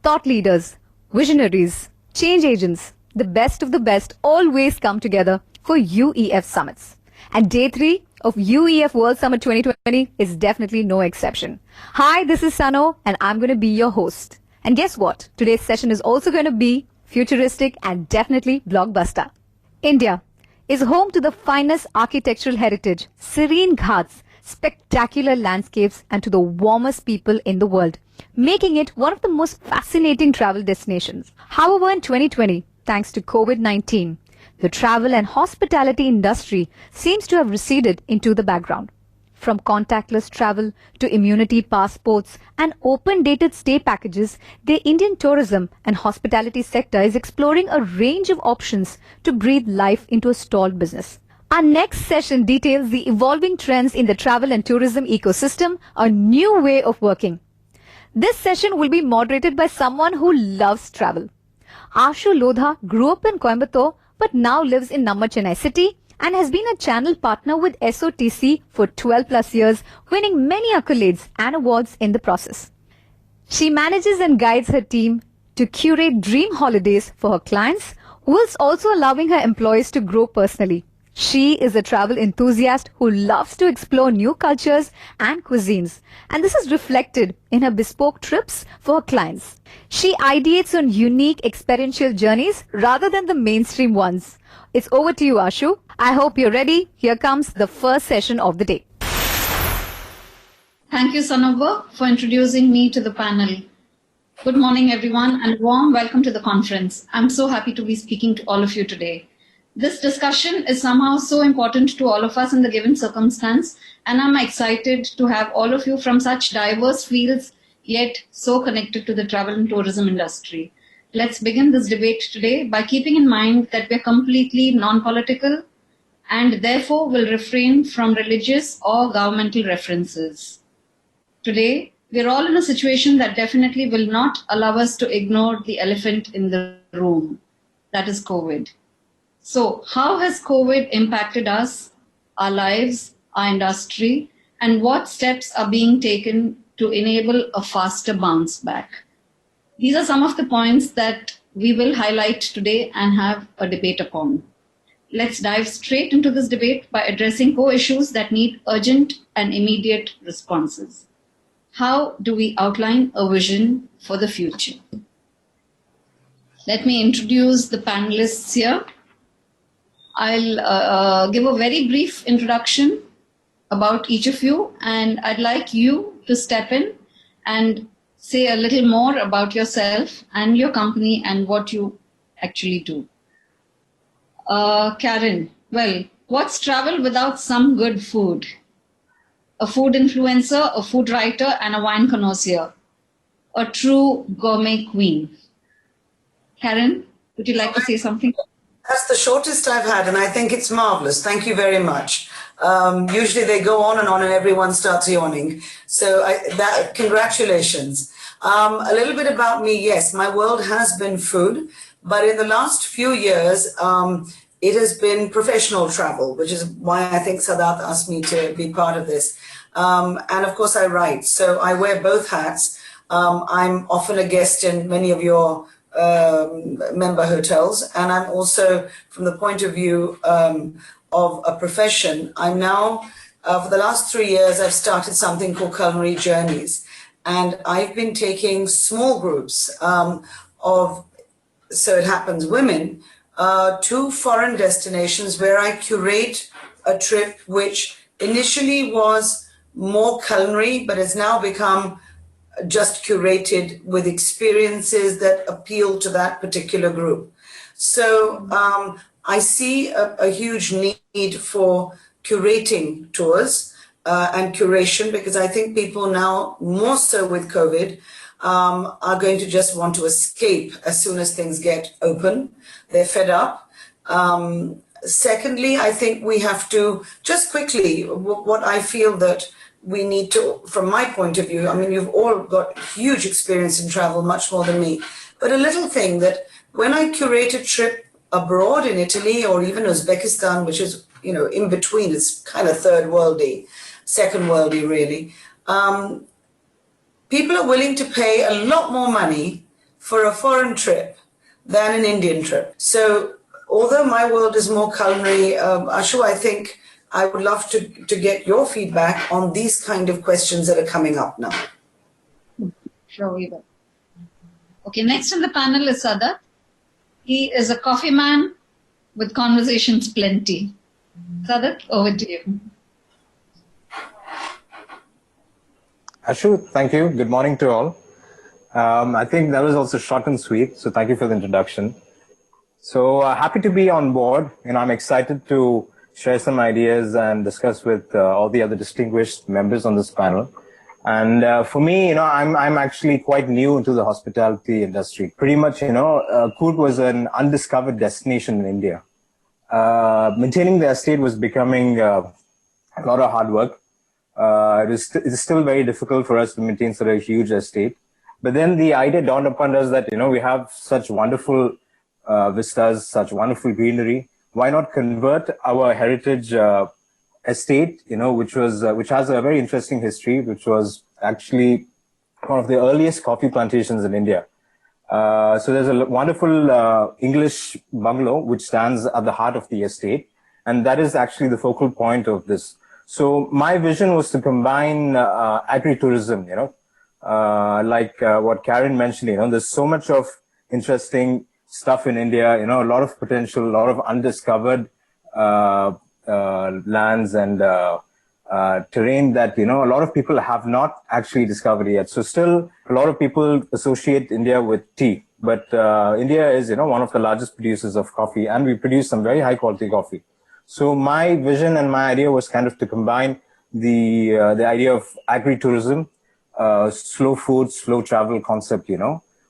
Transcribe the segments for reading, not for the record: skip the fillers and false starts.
thought leaders, visionaries, change agents, the best of the best always come together for UEF summits. And day 3 of UEF World Summit 2020 is definitely no exception. Hi, this is Sano and I'm going to be your host. And guess what? Today's session is also going to be futuristic and definitely blockbuster. India is home to the finest architectural heritage, serene ghats, spectacular landscapes and to the warmest people in the world, making it one of the most fascinating travel destinations. However, in 2020, thanks to COVID-19, the travel and hospitality industry seems to have receded into the background. From contactless travel to immunity passports and open-dated stay packages, the Indian tourism and hospitality sector is exploring a range of options to breathe life into a stalled business. Our next session details the evolving trends in the travel and tourism ecosystem, a new way of working. This session will be moderated by someone who loves travel. Ashu Lodha grew up in Coimbatore but now lives in Namma, Chennai city and has been a channel partner with SOTC for 12 plus years, winning many accolades and awards in the process. She manages and guides her team to curate dream holidays for her clients, whilst also allowing her employees to grow personally. She is a travel enthusiast who loves to explore new cultures and cuisines, and this is reflected in her bespoke trips for her clients. She ideates on unique experiential journeys rather than the mainstream ones. It's over to you, Ashu. I hope you're ready. Here comes the first session of the day. Thank you, Sanova, for introducing me to the panel. Good morning, everyone, and a warm welcome to the conference. I'm so happy to be speaking to all of you today. This discussion is somehow so important to all of us in the given circumstance, and I'm excited to have all of you from such diverse fields, yet so connected to the travel and tourism industry. Let's begin this debate today by keeping in mind that we're completely non-political and therefore will refrain from religious or governmental references. Today, we're all in a situation that definitely will not allow us to ignore the elephant in the room, that is COVID. So how has COVID impacted us, our lives, our industry, and what steps are being taken to enable a faster bounce back? These are some of the points that we will highlight today and have a debate upon. Let's dive straight into this debate by addressing core issues that need urgent and immediate responses. How do we outline a vision for the future? Let me introduce the panelists here. I'll give a very brief introduction about each of you, and I'd like you to step in and say a little more about yourself and your company and what you actually do. Karen, well, what's travel without some good food? A food influencer, a food writer, and a wine connoisseur. A true gourmet queen. Karen, would you like to say something? That's the shortest I've had, and I think it's marvelous. Thank you very much. Usually they go on and everyone starts yawning. So congratulations. A little bit about me. Yes, my world has been food, but in the last few years, it has been professional travel, which is why I think Sadat asked me to be part of this. And of course I write, so I wear both hats. I'm often a guest in many of your member hotels, and I'm also, from the point of view of a profession, I'm now, for the last 3 years, I've started something called Culinary Journeys, and I've been taking small groups of, so it happens, women, to foreign destinations where I curate a trip which initially was more culinary, but has now become just curated with experiences that appeal to that particular group. So I see a huge need for curating tours and curation, because I think people now, more so with COVID, are going to just want to escape as soon as things get open. They're fed up. Secondly, I think we have to, just quickly, what I feel that we need to, from my point of view, I mean, you've all got huge experience in travel, much more than me, but a little thing that when I curate a trip abroad in Italy or even Uzbekistan, which is, you know, in between, it's kind of third worldy, second worldy really, people are willing to pay a lot more money for a foreign trip than an Indian trip. So although my world is more culinary, Ashu, I think I would love to get your feedback on these kind of questions that are coming up now. Sure, we will. Okay, next on the panel is Sadat. He is a coffee man with conversations plenty. Sadat, over to you. Ashu, thank you. Good morning to all. I think that was also short and sweet, so thank you for the introduction. So happy to be on board, and I'm excited to share some ideas and discuss with all the other distinguished members on this panel. And for me, I'm actually quite new into the hospitality industry. Pretty much, Coorg was an undiscovered destination in India. Maintaining the estate was becoming a lot of hard work. It is still very difficult for us to maintain such a huge estate. But then the idea dawned upon us that, we have such wonderful vistas, such wonderful greenery. Why not convert our heritage estate, which has a very interesting history, which was actually one of the earliest coffee plantations in India. So there's a wonderful English bungalow which stands at the heart of the estate, and that is actually the focal point of this. So my vision was to combine agritourism, like what Karen mentioned, there's so much of interesting stuff in India, a lot of potential, a lot of undiscovered lands and terrain that, a lot of people have not actually discovered yet. So still a lot of people associate India with tea, but India is, one of the largest producers of coffee, and we produce some very high quality coffee. So my vision and my idea was kind of to combine the idea of agritourism, slow food, slow travel concept,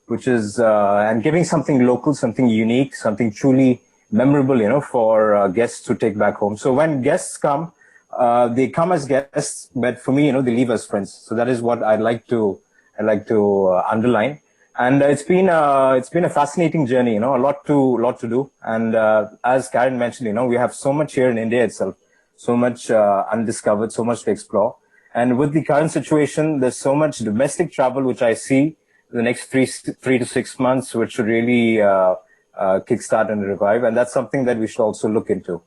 which is, and giving something local, something unique, something truly memorable, for guests to take back home. So when guests come, they come as guests, but for me, they leave as friends. So that is what I'd like to underline. And it's been a fascinating journey, a lot to do. And as Karen mentioned, we have so much here in India itself, so much undiscovered, so much to explore. And with the current situation, there's so much domestic travel which I see the next three to 6 months, which should really kickstart and revive. And that's something that we should also look into.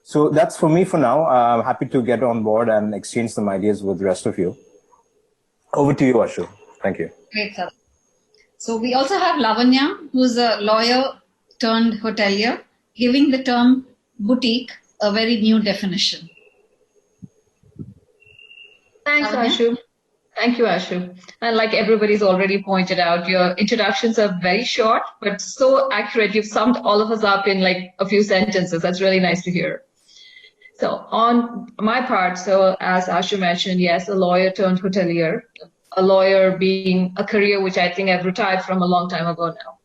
So that's for me for now. I'm happy to get on board and exchange some ideas with the rest of you. Over to you, Ashu. Thank you. Great, sir. So we also have Lavanya, who's a lawyer turned hotelier, giving the term boutique a very new definition. Thanks, Lavanya? Ashu. Thank you, Ashu. And like everybody's already pointed out, your introductions are very short, but so accurate. You've summed all of us up in like a few sentences. That's really nice to hear. So on my part, so as Ashu mentioned, yes, a lawyer turned hotelier, a lawyer being a career which I think I've retired from a long time ago now.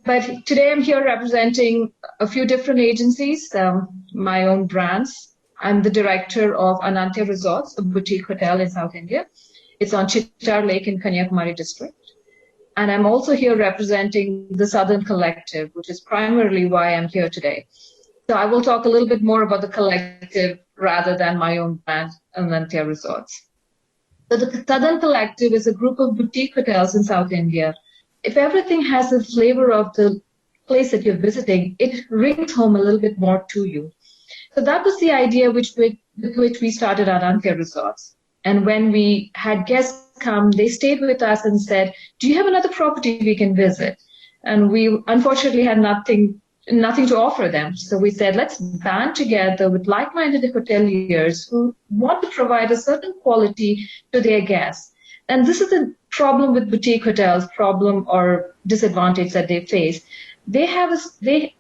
But today I'm here representing a few different agencies, my own brands. I'm the director of Anantya Resorts, a boutique hotel in South India. It's on Chittar Lake in Kanyakumari district. And I'm also here representing the Southern Collective, which is primarily why I'm here today. So I will talk a little bit more about the collective rather than my own brand, Anantya Resorts. So the Southern Collective is a group of boutique hotels in South India. If everything has the flavor of the place that you're visiting, it rings home a little bit more to you. So that was the idea with which we started Anantya Resorts. And when we had guests come, they stayed with us and said, do you have another property we can visit? And we unfortunately had nothing to offer them. So we said, let's band together with like-minded hoteliers who want to provide a certain quality to their guests. And this is the problem with boutique hotels, problem or disadvantage that they face. They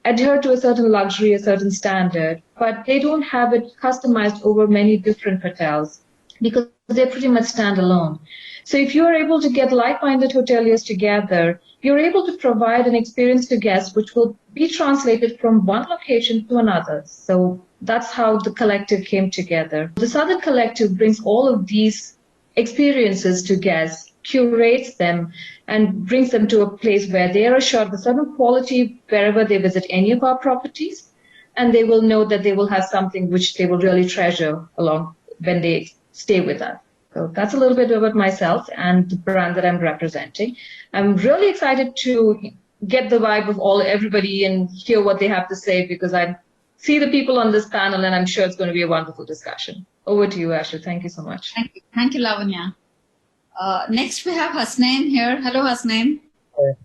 adhere to a certain luxury, a certain standard, but they don't have it customized over many different hotels because they pretty much stand alone. So if you are able to get like-minded hoteliers together, you're able to provide an experience to guests which will be translated from one location to another. So that's how the collective came together. The Southern Collective brings all of these experiences to guests, curates them, and brings them to a place where they are assured of a certain quality wherever they visit any of our properties, and they will know that they will have something which they will really treasure along when they stay with us. So that's a little bit about myself and the brand that I'm representing. I'm really excited to get the vibe of everybody and hear what they have to say, because I see the people on this panel and I'm sure it's going to be a wonderful discussion. Over to you, Ashu. Thank you so much. Thank you, Lavanya. Next, we have Hasnain here. Hello, Hasnain.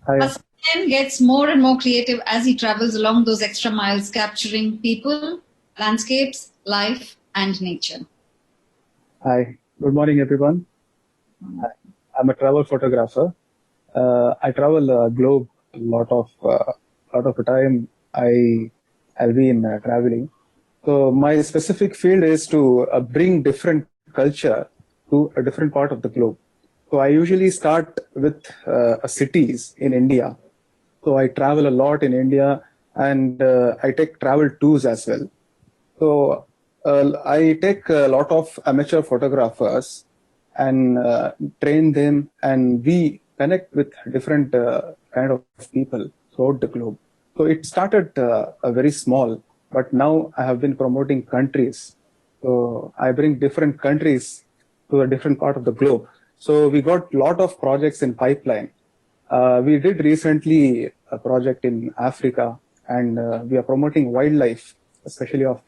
Hi. Hasnain gets more and more creative as he travels along those extra miles, capturing people, landscapes, life, and nature. Hi. Good morning, everyone. I'm a travel photographer. I travel globe a lot of the time. I'll be in traveling. So my specific field is to bring different culture to a different part of the globe. So I usually start with cities in India. So I travel a lot in India, and I take travel tours as well. So I take a lot of amateur photographers and train them, and we connect with different kind of people throughout the globe. So it started very small, but now I have been promoting countries. So I bring different countries to a different part of the globe. So we got a lot of projects in pipeline. We did recently a project in Africa, and we are promoting wildlife, especially of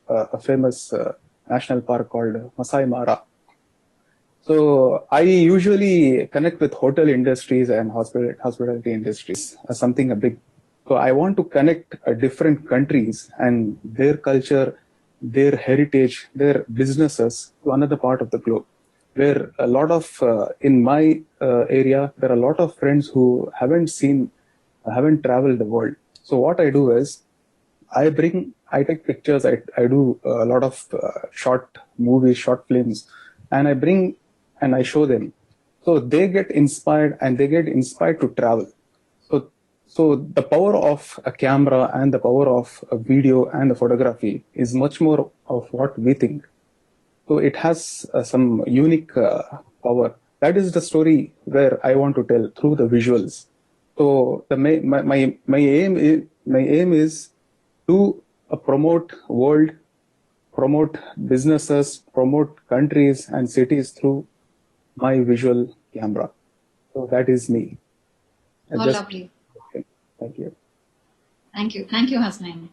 a famous national park called Masai Mara. So I usually connect with hotel industries and hospitality industries as something a big. So I want to connect different countries and their culture, their heritage, their businesses to another part of the globe. Where a lot of, in my area, there are a lot of friends who haven't traveled the world. So what I do is, I take pictures, I do a lot of short movies, short films, and I bring and I show them. So they get inspired, and they get inspired to travel. So the power of a camera and the power of a video and the photography is much more of what we think. So it has some unique power. That is the story where I want to tell through the visuals. So my aim is to promote world, promote businesses, promote countries and cities through my visual camera. So that is me. Lovely. Okay. Thank you. Thank you. Thank you, Hasnain.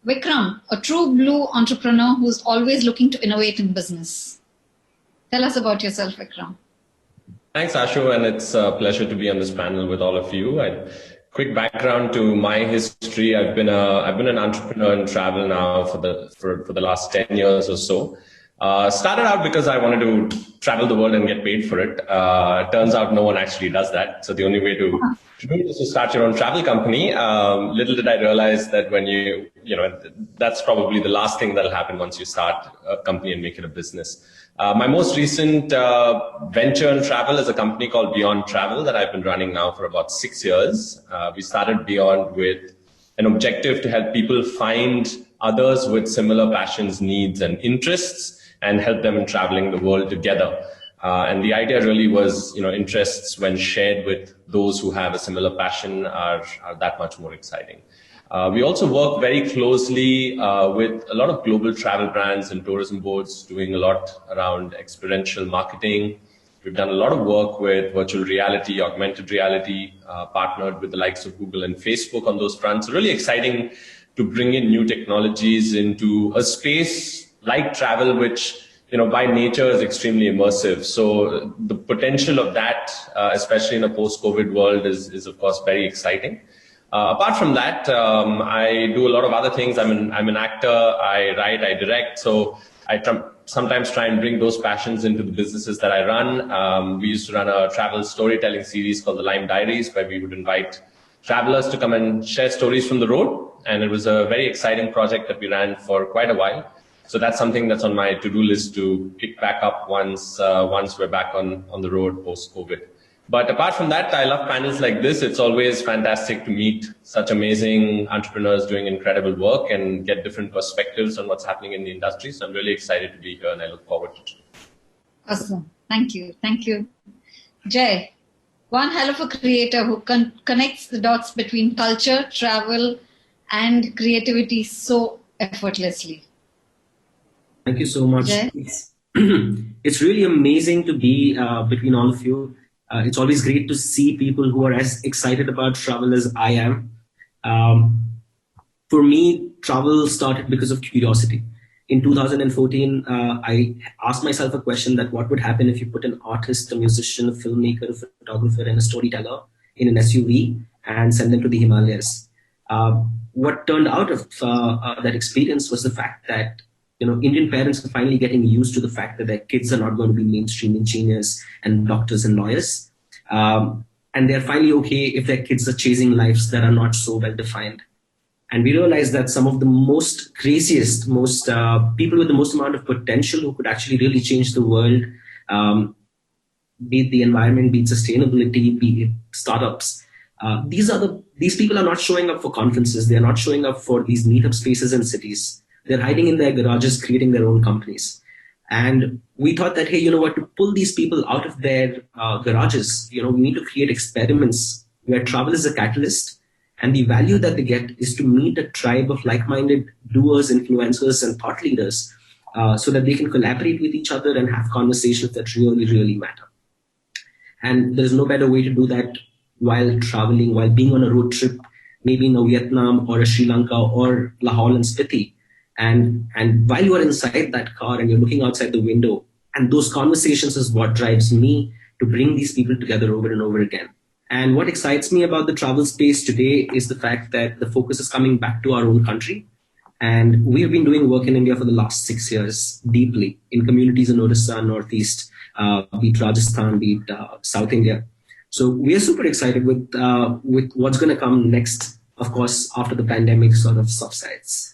Vikram, a true blue entrepreneur who's always looking to innovate in business. Tell us about yourself, Vikram. Thanks, Ashu, and it's a pleasure to be on this panel with all of you. Quick background to my history: I've been an entrepreneur in travel now for the last 10 years or so. Started out because I wanted to travel the world and get paid for it. Turns out no one actually does that. So the only way to do it is to start your own travel company. Little did I realize that when that's probably the last thing that'll happen once you start a company and make it a business. My most recent venture in travel is a company called Beyond Travel that I've been running now for about 6 years. We started Beyond with an objective to help people find others with similar passions, needs, and interests, and help them in traveling the world together. And the idea really was, interests when shared with those who have a similar passion are that much more exciting. We also work very closely with a lot of global travel brands and tourism boards, doing a lot around experiential marketing. We've done a lot of work with virtual reality, augmented reality, partnered with the likes of Google and Facebook on those fronts. Really exciting to bring in new technologies into a space like travel, which by nature is extremely immersive. So the potential of that, especially in a post-COVID world, is of course very exciting. Apart from that, I do a lot of other things. I'm an actor. I write. I direct. So I sometimes try and bring those passions into the businesses that I run. We used to run a travel storytelling series called the Lime Diaries, where we would invite travelers to come and share stories from the road. And it was a very exciting project that we ran for quite a while. So that's something that's on my to-do list to pick back up once we're back on the road post-COVID. But apart from that, I love panels like this. It's always fantastic to meet such amazing entrepreneurs doing incredible work and get different perspectives on what's happening in the industry. So I'm really excited to be here, and I look forward to it. Awesome. Thank you. Thank you. Jay, one hell of a creator who connects the dots between culture, travel, and creativity so effortlessly. Thank you so much. Jay? It's really amazing to be between all of you. It's always great to see people who are as excited about travel as I am. For me, travel started because of curiosity. In 2014, I asked myself a question that what would happen if you put an artist, a musician, a filmmaker, a photographer, and a storyteller in an SUV and send them to the Himalayas. What turned out of that experience was the fact that Indian parents are finally getting used to the fact that their kids are not going to be mainstream engineers and doctors and lawyers. And they're finally okay if their kids are chasing lives that are not so well defined. And we realized that some of the most craziest, most people with the most amount of potential who could actually really change the world, be it the environment, be it sustainability, be it startups, these people are not showing up for conferences. They're not showing up for these meetup spaces in cities. They're hiding in their garages, creating their own companies. And we thought that, hey, you know what, to pull these people out of their garages, we need to create experiments where travel is a catalyst. And the value that they get is to meet a tribe of like-minded doers, influencers, and thought leaders so that they can collaborate with each other and have conversations that really, really matter. And there's no better way to do that while traveling, while being on a road trip, maybe in a Vietnam or a Sri Lanka or Lahore and Spiti. And while you are inside that car and you're looking outside the window, and those conversations is what drives me to bring these people together over and over again. And what excites me about the travel space today is the fact that the focus is coming back to our own country. And we've been doing work in India for the last 6 years, deeply, in communities in Orissa, Northeast, be it Rajasthan, be it South India. So we are super excited with what's going to come next, of course, after the pandemic sort of subsides.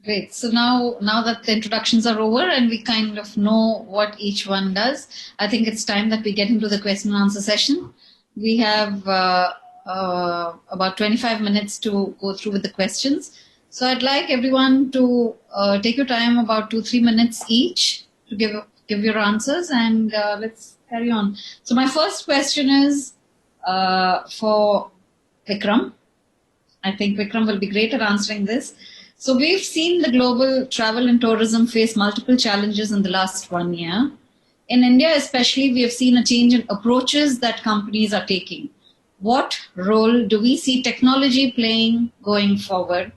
Great. So now that the introductions are over and we kind of know what each one does, I think it's time that we get into the question and answer session. We have about 25 minutes to go through with the questions. So I'd like everyone to take your time, about 2-3 minutes each, to give your answers, and let's carry on. So my first question is for Vikram. I think Vikram will be great at answering this. So we've seen the global travel and tourism face multiple challenges in the last 1 year. In India especially, we have seen a change in approaches that companies are taking. What role do we see technology playing going forward?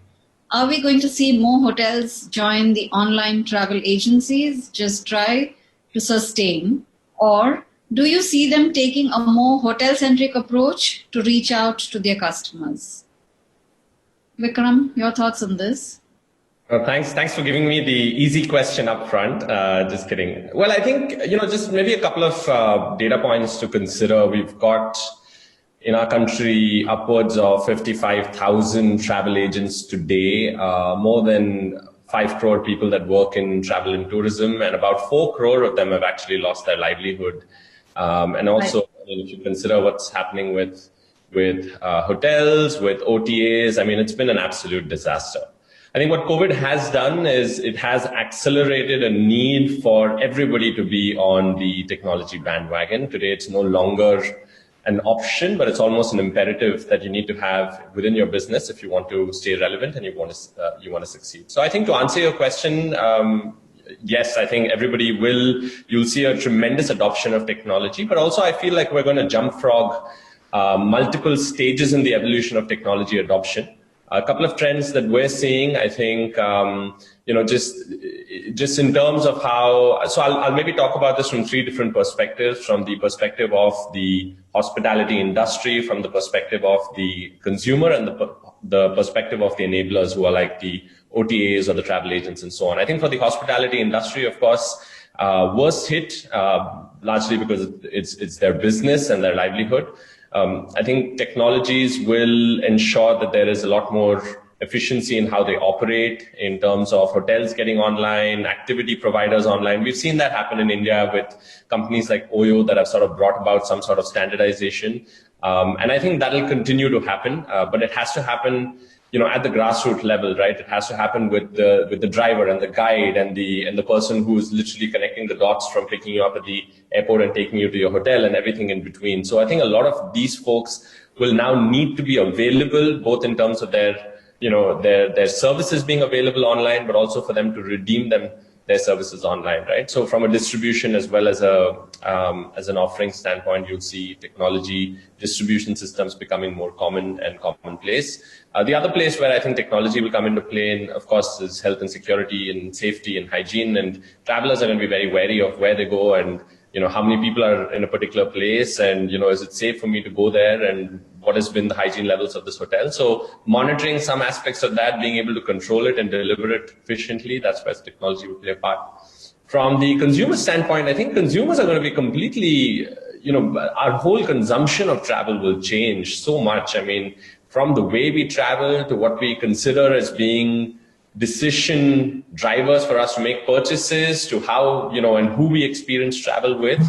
Are we going to see more hotels join the online travel agencies, just try to sustain? Or do you see them taking a more hotel-centric approach to reach out to their customers? Vikram, your thoughts on this? Thanks for giving me the easy question up front. Just kidding. Well, I think, just maybe a couple of data points to consider. We've got in our country upwards of 55,000 travel agents today, more than 5 crore people that work in travel and tourism, and about 4 crore of them have actually lost their livelihood. And also, if you consider what's happening with hotels, with OTAs, it's been an absolute disaster. I think what COVID has done is it has accelerated a need for everybody to be on the technology bandwagon. Today, it's no longer an option, but it's almost an imperative that you need to have within your business if you want to stay relevant and you want to succeed. So I think to answer your question, yes, I think you'll see a tremendous adoption of technology, but also I feel like we're going to jump frog multiple stages in the evolution of technology adoption. A couple of trends that we're seeing, I think, just in terms of how, so I'll maybe talk about this from 3 different perspectives, from the perspective of the hospitality industry, from the perspective of the consumer, and the perspective of the enablers who are like the OTAs or the travel agents and so on. I think for the hospitality industry, of course, worst hit, largely because it's their business and their livelihood. I think technologies will ensure that there is a lot more efficiency in how they operate in terms of hotels getting online, activity providers online. We've seen that happen in India with companies like Oyo that have sort of brought about some sort of standardization. And I think that'll continue to happen, but it has to happen at the grassroots level, right? It has to happen with the driver and the guide and the person who's literally connecting the dots from picking you up at the airport and taking you to your hotel and everything in between. So I think a lot of these folks will now need to be available, both in terms of their their services being available online, but also for them to redeem their services online, right? So from a distribution as well as as an offering standpoint, you'll see technology distribution systems becoming more common and commonplace. The other place where I think technology will come into play, of course, is health and security and safety and hygiene. And travelers are going to be very wary of where they go and how many people are in a particular place, and is it safe for me to go there, and what has been the hygiene levels of this hotel. So monitoring some aspects of that, being able to control it and deliver it efficiently, that's where technology will play a part. From the consumer standpoint, I think consumers are going to be completely, our whole consumption of travel will change so much. I mean, from the way we travel to what we consider as being decision drivers for us to make purchases, to how, and who we experience travel with.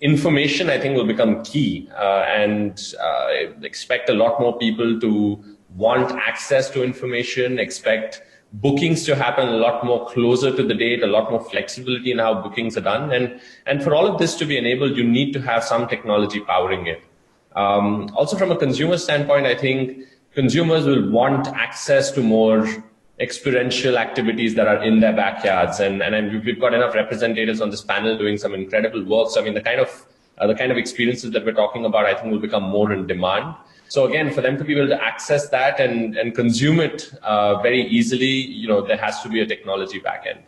Information, I think, will become key, and expect a lot more people to want access to information, expect bookings to happen a lot more closer to the date, a lot more flexibility in how bookings are done. And for all of this to be enabled, you need to have some technology powering it. Also, from a consumer standpoint, I think consumers will want access to more experiential activities that are in their backyards, and we've got enough representatives on this panel doing some incredible work. So I mean, the kind of experiences that we're talking about, I think, will become more in demand. So again, for them to be able to access that and consume it very easily, there has to be a technology backend.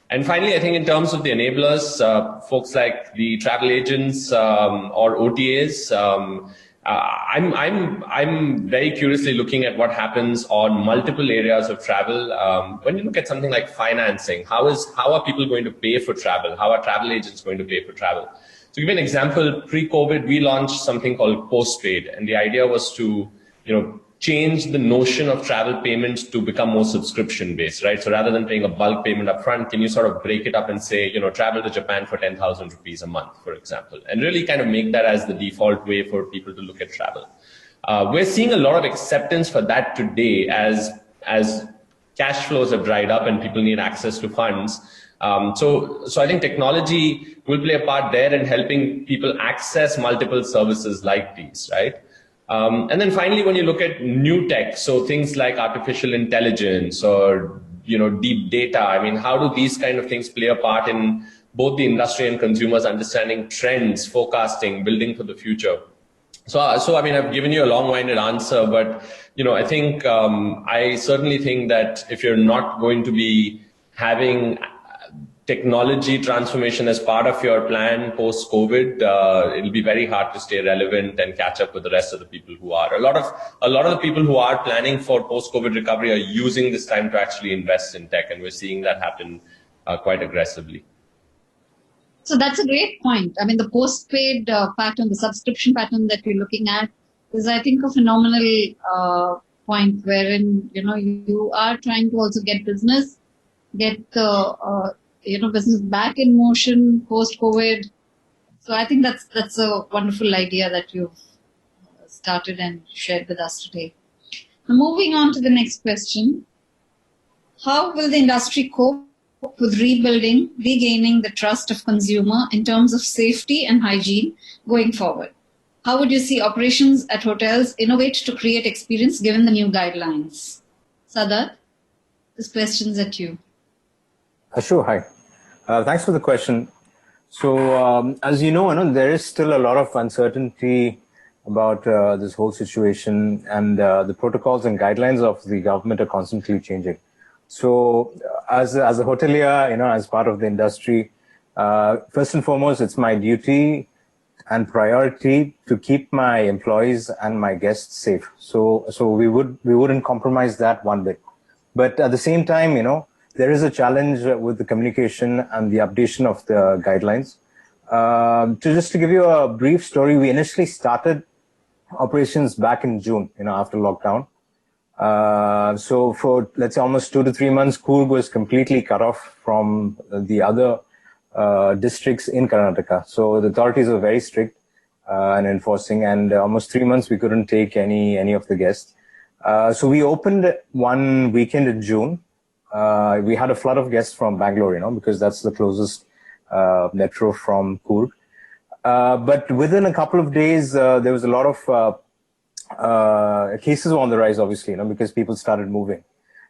And finally, I think in terms of the enablers, folks like the travel agents or OTAs. I'm very curiously looking at what happens on multiple areas of travel. When you look at something like financing, how are people going to pay for travel? How are travel agents going to pay for travel? To give you an example, pre-COVID, we launched something called Postpaid, and the idea was to, change the notion of travel payments to become more subscription-based, right? So rather than paying a bulk payment upfront, can you sort of break it up and say, travel to Japan for 10,000 rupees a month, for example, and really kind of make that as the default way for people to look at travel. We're seeing a lot of acceptance for that today as cash flows have dried up and people need access to funds. So I think technology will play a part there in helping people access multiple services like these, right? And then finally, when you look at new tech, so things like artificial intelligence or, deep data, I mean, how do these kind of things play a part in both the industry and consumers understanding trends, forecasting, building for the future? So I mean, I've given you a long-winded answer, but, I think, I certainly think that if you're not going to be having technology transformation as part of your plan post-COVID, it'll be very hard to stay relevant and catch up with the rest of the people who are. A lot of the people who are planning for post-COVID recovery are using this time to actually invest in tech, and we're seeing that happen quite aggressively. So that's a great point. I mean, the post-paid pattern, the subscription pattern that we're looking at is, I think, a phenomenal point wherein, you are trying to also get business, get the business back in motion post-COVID. So I think that's a wonderful idea that you've started and shared with us today. Now, moving on to the next question. How will the industry cope with regaining the trust of consumer in terms of safety and hygiene going forward? How would you see operations at hotels innovate to create experience given the new guidelines? Sadat, this question's at you. Sure, hi. Thanks for the question. So, as you know, there is still a lot of uncertainty about this whole situation, and the protocols and guidelines of the government are constantly changing. So, as a hotelier, as part of the industry, first and foremost, it's my duty and priority to keep my employees and my guests safe. So we wouldn't compromise that one bit. But at the same time, there is a challenge with the communication and the updation of the guidelines. To give you a brief story, we initially started operations back in June, after lockdown. So for, let's say, almost 2 to 3 months, Coorg was completely cut off from the other districts in Karnataka. So the authorities were very strict and enforcing, and almost 3 months we couldn't take any of the guests. So we opened one weekend in June. We had a flood of guests from Bangalore, because that's the closest metro from Coorg. But within a couple of days, there was a lot of cases were on the rise, obviously, because people started moving.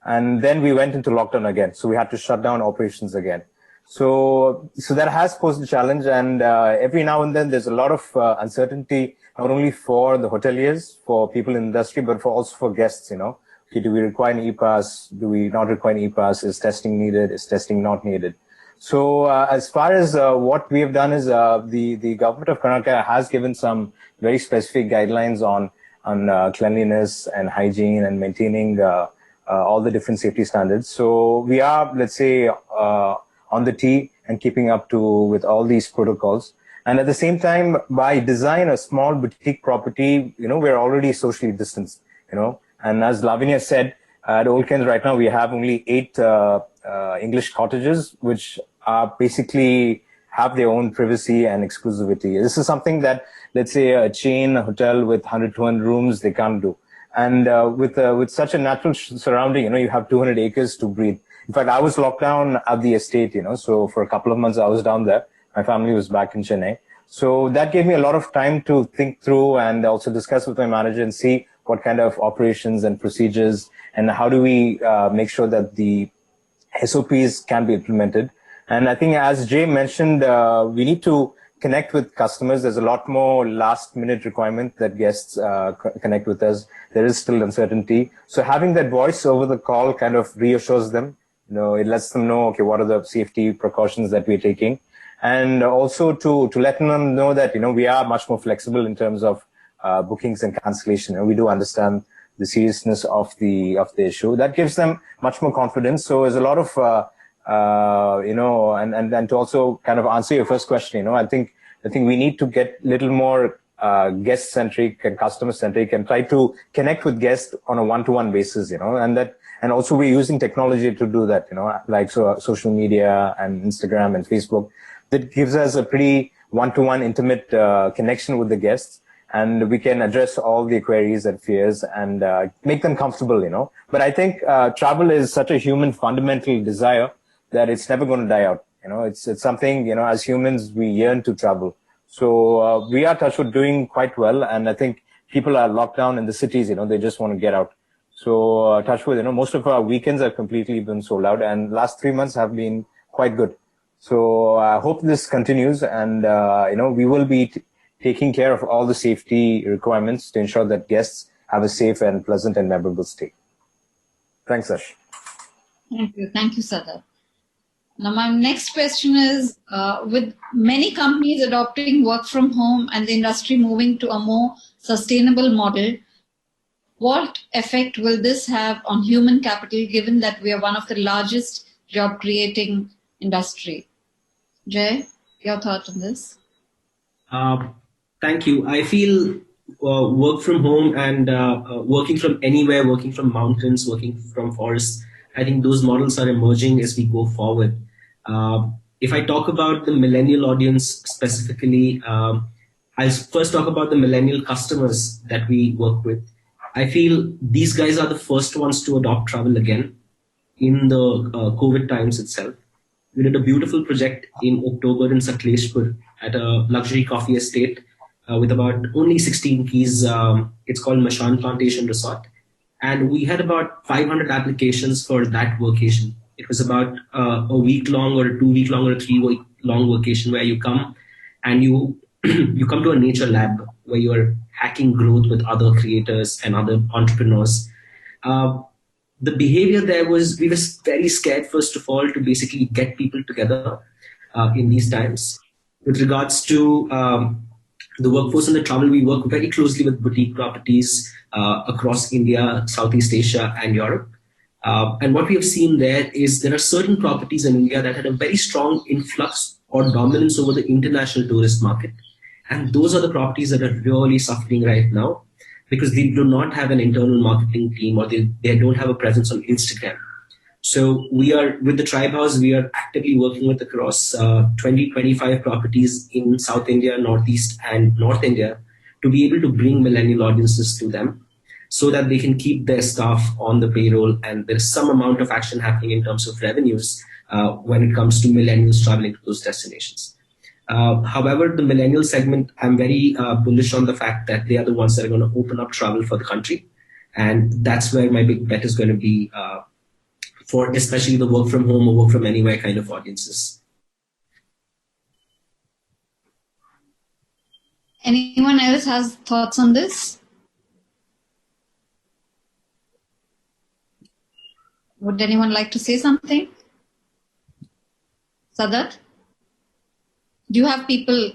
And then we went into lockdown again. So we had to shut down operations again. So that has posed a challenge. And every now and then there's a lot of uncertainty, not only for the hoteliers, for people in the industry, but also for guests, Okay, do we require an e-pass? Do we not require an e-pass? Is testing needed? Is testing not needed? So as far as what we have done is the government of Karnataka has given some very specific guidelines on cleanliness and hygiene and maintaining all the different safety standards. So we are, let's say, on the tee and keeping up with all these protocols. And at the same time, by design, a small boutique property, we're already socially distanced, And as Lavinia said, at Old Kent right now, we have only 8 English cottages, which are basically have their own privacy and exclusivity. This is something that, let's say, a chain, a hotel with 100, 200 rooms, they can't do. And with such a natural surrounding, you have 200 acres to breathe. In fact, I was locked down at the estate, so for a couple of months I was down there. My family was back in Chennai. So that gave me a lot of time to think through and also discuss with my manager and see what kind of operations and procedures and how do we make sure that the SOPs can be implemented. And I think, as Jay mentioned, we need to connect with customers. There's a lot more last-minute requirement that guests connect with us. There is still uncertainty. So having that voice over the call kind of reassures them. It lets them know, okay, what are the safety precautions that we're taking. And also to let them know that, we are much more flexible in terms of bookings and cancellation. And we do understand the seriousness of the issue. That gives them much more confidence. So there's a lot of and to also kind of answer your first question, I think we need to get a little more guest centric and customer centric and try to connect with guests on a one-to-one basis, and also we're using technology to do that, like social media and Instagram and Facebook. That gives us a pretty one-to-one intimate connection with the guests, and we can address all the queries and fears and make them comfortable, But I think travel is such a human fundamental desire that it's never going to die out. It's something, as humans, we yearn to travel. So we are, touch wood, doing quite well. And I think people are locked down in the cities, they just want to get out. So touch wood, most of our weekends have completely been sold out, and last 3 months have been quite good. So I hope this continues, and, we will be taking care of all the safety requirements to ensure that guests have a safe and pleasant and memorable stay. Thanks, Ash. Thank you, Sadar. Now, my next question is, with many companies adopting work from home and the industry moving to a more sustainable model, what effect will this have on human capital, given that we are one of the largest job-creating industry? Jay, your thought on this? Thank you. I feel work from home and working from anywhere, working from mountains, working from forests, I think those models are emerging as we go forward. If I talk about the millennial audience specifically, I'll first talk about the millennial customers that we work with. I feel these guys are the first ones to adopt travel again in the COVID times itself. We did a beautiful project in October in Sakleshpur at a luxury coffee estate with about only 16 keys. It's called Mashan Plantation Resort. And we had about 500 applications for that vacation. It was about a week long or a 2 week long or a 3 week long vacation where you come and you come to a nature lab where you're hacking growth with other creators and other entrepreneurs. The behavior there was, we were very scared, first of all, to basically get people together in these times. With regards to the workforce and the travel, we work very closely with boutique properties across India, Southeast Asia, and Europe. And what we have seen there is there are certain properties in India that had a very strong influx or dominance over the international tourist market. And those are the properties that are really suffering right now because they do not have an internal marketing team or they don't have a presence on Instagram. So we are, with the Tribe House, we are actively working with across 20-25 properties in South India, Northeast and North India to be able to bring millennial audiences to them so that they can keep their staff on the payroll and there's some amount of action happening in terms of revenues when it comes to millennials traveling to those destinations. However, the millennial segment, I'm very bullish on the fact that they are the ones that are going to open up travel for the country. And that's where my big bet is going to be for especially the work from home or work from anywhere kind of audiences. Anyone else has thoughts on this? Would anyone like to say something? Sadat? Do you have people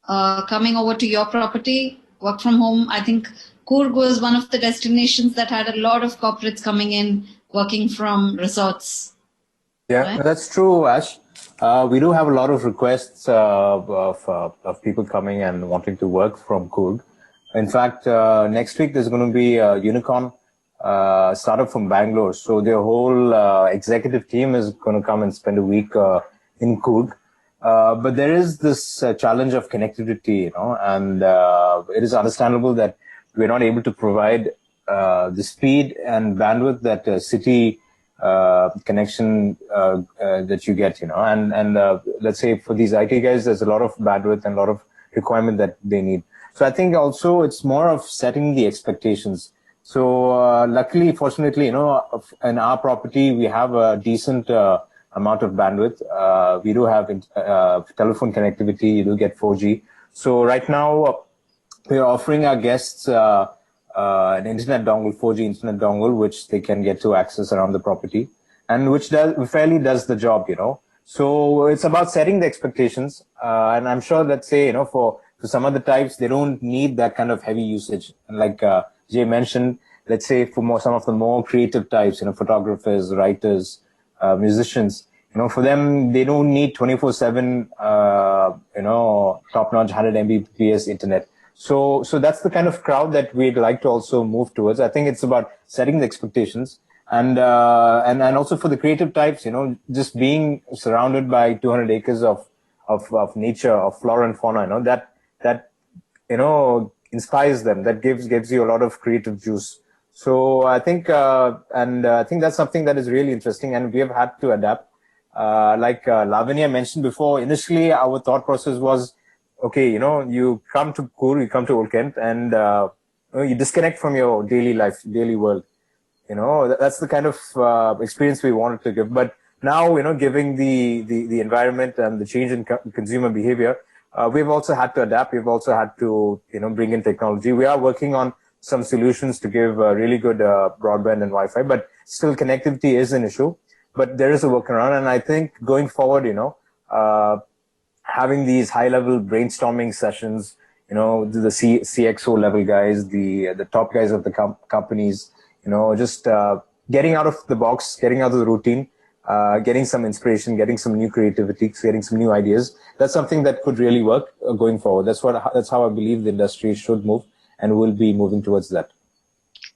coming over to your property, work from home? I think Coorg was one of the destinations that had a lot of corporates coming in, working from resorts. Yeah, Right? that's true, Ash. We do have a lot of requests of people coming and wanting to work from Coorg. In fact, next week there's going to be a unicorn startup from Bangalore. So their whole executive team is going to come and spend a week in Coorg. But there is this challenge of connectivity, and it is understandable that we're not able to provide the speed and bandwidth that city connection that you get, and let's say for these IT guys, there's a lot of bandwidth and a lot of requirement that they need. So I think also it's more of setting the expectations. So luckily, fortunately, in our property, we have a decent amount of bandwidth. We do have telephone connectivity. You do get 4G. So right now, we're offering our guests an internet dongle, 4G internet dongle, which they can get to access around the property, and which fairly does the job, So it's about setting the expectations, and I'm sure that, say, for some of the types, they don't need that kind of heavy usage. And like Jay mentioned, let's say for some of the more creative types, photographers, writers, musicians, for them, they don't need 24/7, top-notch 100 Mbps internet. So that's the kind of crowd that we'd like to also move towards. I think it's about setting the expectations, and also for the creative types, just being surrounded by 200 acres of nature, of flora and fauna, that inspires them. That gives you a lot of creative juice. So I think, I think that's something that is really interesting, and we have had to adapt. Like Lavanya mentioned before, initially our thought process was, okay, you come to Coorg, you come to Old Kent, and you disconnect from your daily life, daily world. That's the kind of experience we wanted to give. But now, giving the environment and the change in consumer behavior, we've also had to adapt. We've also had to, bring in technology. We are working on some solutions to give really good broadband and Wi-Fi, but still connectivity is an issue. But there is a workaround, and I think going forward, having these high-level brainstorming sessions, the CXO level guys, the top guys of the companies, just getting out of the box, getting out of the routine, getting some inspiration, getting some new creativity, getting some new ideas. That's something that could really work going forward. That's how I believe the industry should move, and will be moving towards that.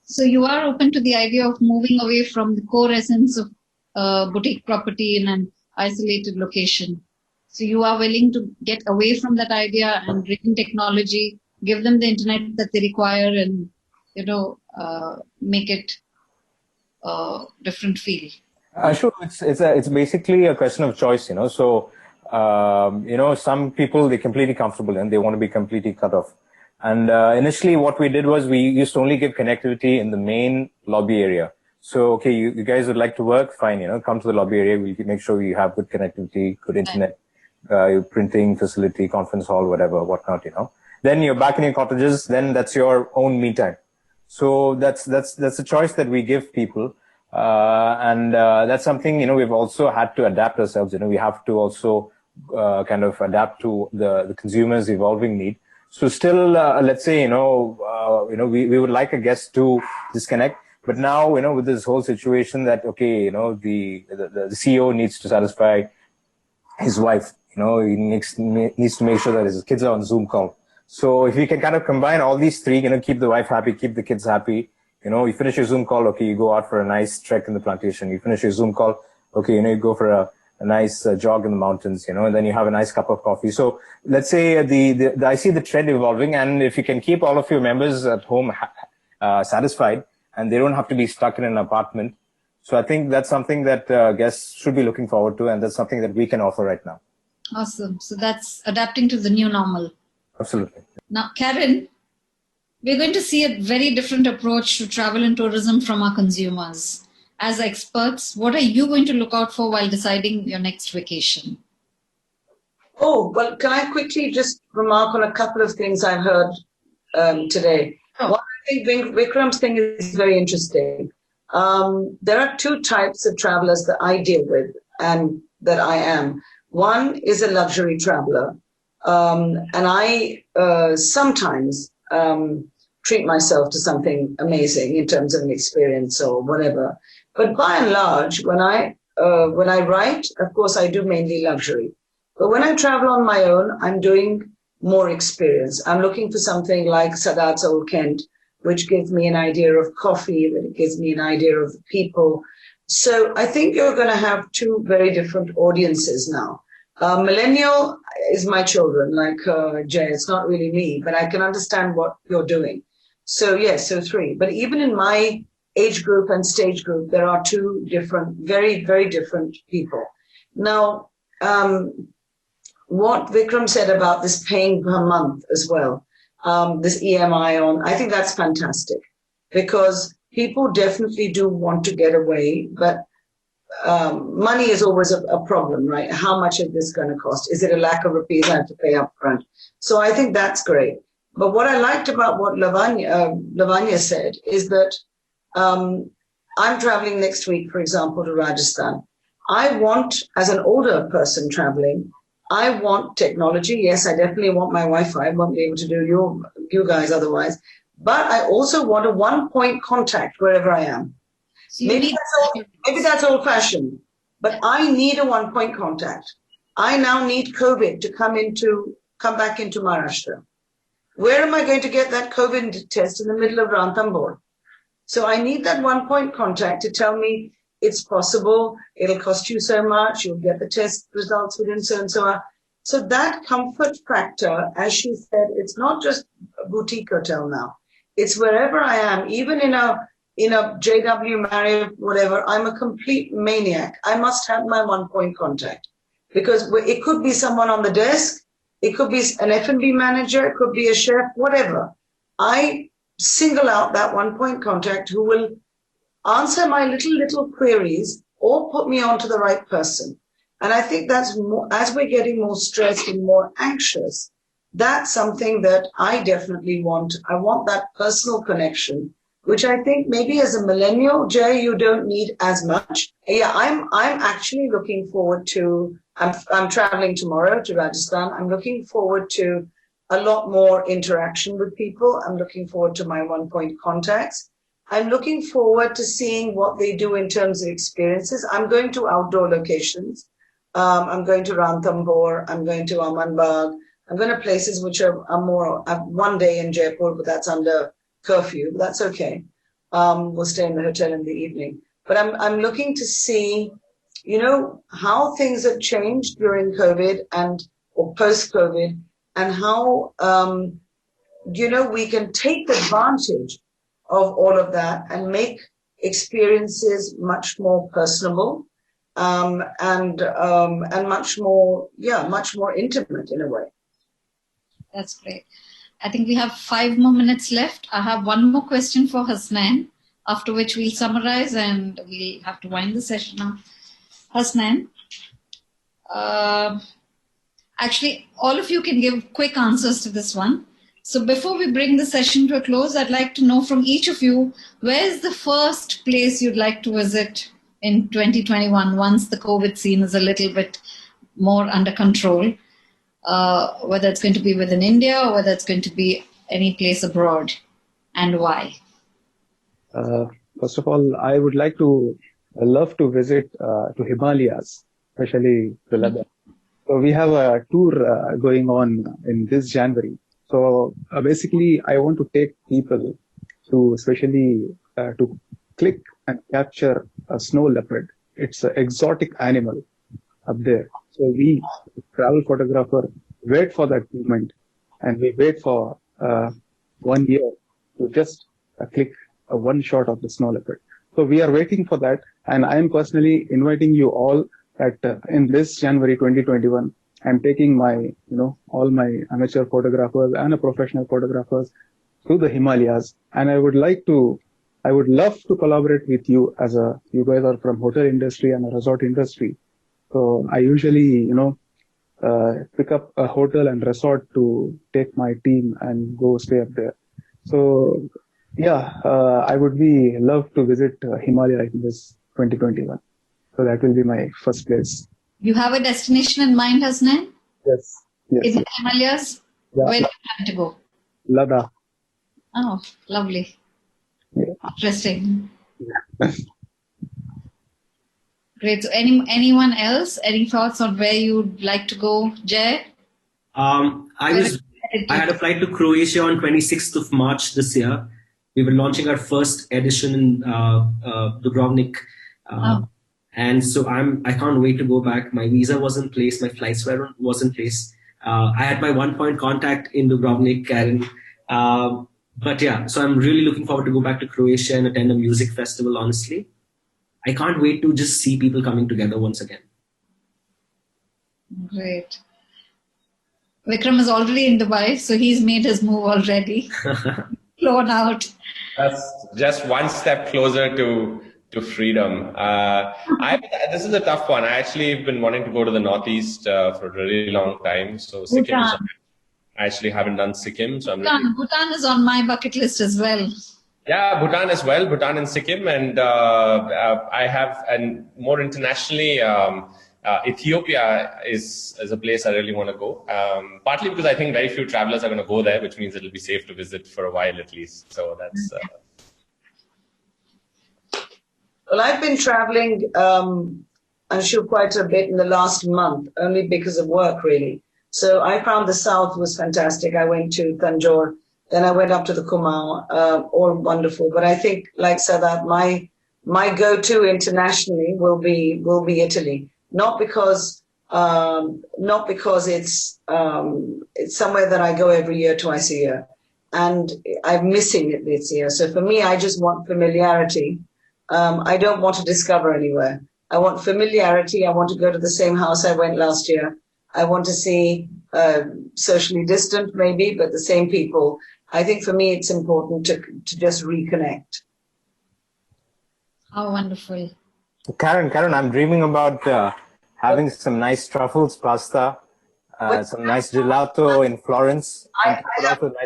So you are open to the idea of moving away from the core essence of boutique property in an isolated location. So you are willing to get away from that idea and bring in technology, give them the internet that they require, and make it a different feel. Sure, it's basically a question of choice, So some people, they're completely comfortable and they want to be completely cut off. And initially, what we did was we used to only give connectivity in the main lobby area. So, okay, you guys would like to work, fine, come to the lobby area. We'll make sure you have good connectivity, good internet, printing facility, conference hall, whatnot, Then you're back in your cottages, then that's your own me time. So that's a choice that we give people. And that's something, we've also had to adapt ourselves. We have to also kind of adapt to the consumer's evolving need. So still, let's say, we would like a guest to disconnect. But now, with this whole situation that, okay, the CEO needs to satisfy his wife, he needs to make sure that his kids are on Zoom call. So if you can kind of combine all these three, keep the wife happy, keep the kids happy, you finish your Zoom call, okay, you go out for a nice trek in the plantation. You finish your Zoom call, okay, you go for a nice jog in the mountains, and then you have a nice cup of coffee. So let's say I see the trend evolving, and if you can keep all of your members at home satisfied, and they don't have to be stuck in an apartment. So I think that's something that guests should be looking forward to, and that's something that we can offer right now. Awesome. So that's adapting to the new normal. Absolutely. Now, Karen, we're going to see a very different approach to travel and tourism from our consumers. As experts, what are you going to look out for while deciding your next vacation? Oh, well, can I quickly just remark on a couple of things I've heard today? Oh. One, I think Vikram's thing is very interesting. There are two types of travelers that I deal with and that I am. One is a luxury traveler, and I sometimes treat myself to something amazing in terms of an experience or whatever. But by and large, when I write, of course, I do mainly luxury. But when I travel on my own, I'm doing more experience. I'm looking for something like Sadat's Old Kent, which gives me an idea of coffee, that it gives me an idea of the people. So I think you're going to have two very different audiences now. Millennial is my children, like Jay. It's not really me, but I can understand what you're doing. So yes, so three. But even in my age group and stage group, there are two different, very, very different people. Now, what Vikram said about this paying per month as well, this EMI on, I think that's fantastic because people definitely do want to get away, but money is always a problem, right? How much is this going to cost? Is it a lakh of rupees I have to pay up front? So I think that's great. But what I liked about what Lavanya said is that I'm traveling next week, for example, to Rajasthan. I want, as an older person traveling, I want technology. Yes, I definitely want my Wi-Fi. I won't be able to do you guys otherwise. But I also want a one-point contact wherever I am. So maybe that's old-fashioned, but I need a one-point contact. I now need COVID to come back into Maharashtra. Where am I going to get that COVID test in the middle of Ranthambore? So I need that one-point contact to tell me it's possible, it'll cost you so much, you'll get the test results within so and so hours. So that comfort factor, as she said, it's not just a boutique hotel now. It's wherever I am, even in a JW Marriott, whatever, I'm a complete maniac. I must have my one-point contact because it could be someone on the desk, it could be an F&B manager, it could be a chef, whatever. I single out that one-point contact who will answer my little queries or put me on to the right person. And I think that's more, as we're getting more stressed and more anxious, that's something that I definitely want. I want that personal connection, which I think maybe as a millennial, Jay, you don't need as much. Yeah, I'm actually looking forward to, I'm traveling tomorrow to Rajasthan. I'm looking forward to a lot more interaction with people. I'm looking forward to my one-point contacts. I'm looking forward to seeing what they do in terms of experiences. I'm going to outdoor locations. I'm going to Ranthambore. I'm going to Amanbagh. I'm going to places which are more, one day in Jaipur, but that's under curfew. But that's okay. We'll stay in the hotel in the evening. But I'm looking to see, how things have changed during COVID or post-COVID and how, we can take advantage of all of that and make experiences much more personable and much more intimate in a way. That's great. I think we have 5 more minutes left. I have one more question for Hasnain, after which we'll summarize and we'll have to wind the session up. Hasnain, actually, all of you can give quick answers to this one. So before we bring the session to a close, I'd like to know from each of you, where's the first place you'd like to visit in 2021 once the COVID scene is a little bit more under control, whether it's going to be within India or whether it's going to be any place abroad, and why? First of all, I would love to visit to Himalayas, especially to Ladakh. So we have a tour going on in this January. So basically, I want to take people to especially to click and capture a snow leopard. It's an exotic animal up there. So we, travel photographer, wait for that moment, and we wait for 1 year to just click one shot of the snow leopard. So we are waiting for that, and I am personally inviting you all that in this January 2021, I'm taking my, all my amateur photographers and professional photographers to the Himalayas. And I would love to collaborate with you you guys are from hotel industry and a resort industry. So I usually, pick up a hotel and resort to take my team and go stay up there. So yeah, I would love to visit Himalaya in this 2021. So that will be my first place. You have a destination in mind, Hasnain? Yes. In the Himalayas? Yeah. Where do you plan to go? Ladakh. Oh, lovely. Yeah. Interesting. Great. So anyone else? Any thoughts on where you'd like to go, Jay? I had a flight to Croatia on 26th of March this year. We were launching our first edition in Dubrovnik. And so I can't wait to go back. My visa was in place. My flights was in place. I had my 1 point contact in Dubrovnik, Karen. But yeah, so I'm really looking forward to go back to Croatia and attend a music festival, honestly. I can't wait to just see people coming together once again. Great. Vikram is already in Dubai, so he's made his move already. Flown out. That's just one step closer to freedom. This is a tough one. I actually have been wanting to go to the Northeast for a really long time. So Sikkim, I actually haven't done Sikkim. So Bhutan is on my bucket list as well. Yeah, Bhutan as well, Bhutan and Sikkim. And and more internationally, Ethiopia is a place I really want to go. Partly because I think very few travelers are going to go there, which means it'll be safe to visit for a while at least. So that's... Well, I've been traveling, I'm sure, quite a bit in the last month, only because of work, really. So I found the South was fantastic. I went to Tanjore, then I went up to the Kumaon, all wonderful. But I think, like Sadat, my go-to internationally will be Italy. Not because it's somewhere that I go every year, twice a year, and I'm missing it this year. So for me, I just want familiarity. I don't want to discover anywhere. I want familiarity. I want to go to the same house I went last year. I want to see socially distant, maybe, but the same people. I think for me, it's important to just reconnect. How wonderful. Karen, I'm dreaming about having some nice truffles pasta, some nice gelato in Florence. I don't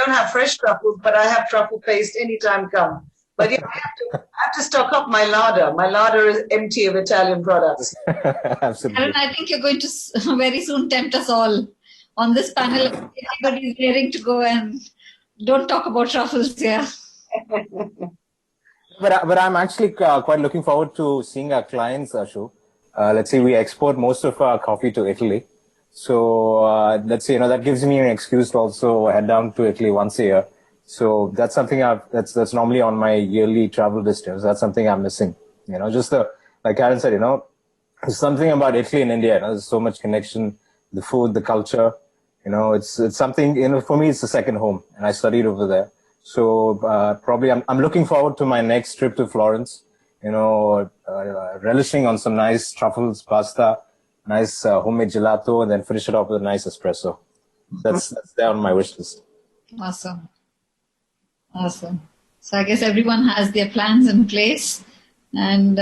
have fresh truffles, but I have truffle paste anytime come. But yeah, I have to stock up my larder. My larder is empty of Italian products. Absolutely. Karen, I think you're going to very soon tempt us all on this panel. Everybody's daring to go and don't talk about truffles here. But I'm actually quite looking forward to seeing our clients, Ashu. Let's say we export most of our coffee to Italy. So let's say, that gives me an excuse to also head down to Italy once a year. So that's something that's normally on my yearly travel list. That's something I'm missing. Like Karen said, there's something about Italy and India. There's so much connection, the food, the culture. It's something. For me, it's a second home, and I studied over there. So probably I'm looking forward to my next trip to Florence. Relishing on some nice truffles, pasta, nice homemade gelato, and then finish it off with a nice espresso. That's there on my wish list. Awesome. So I guess everyone has their plans in place, and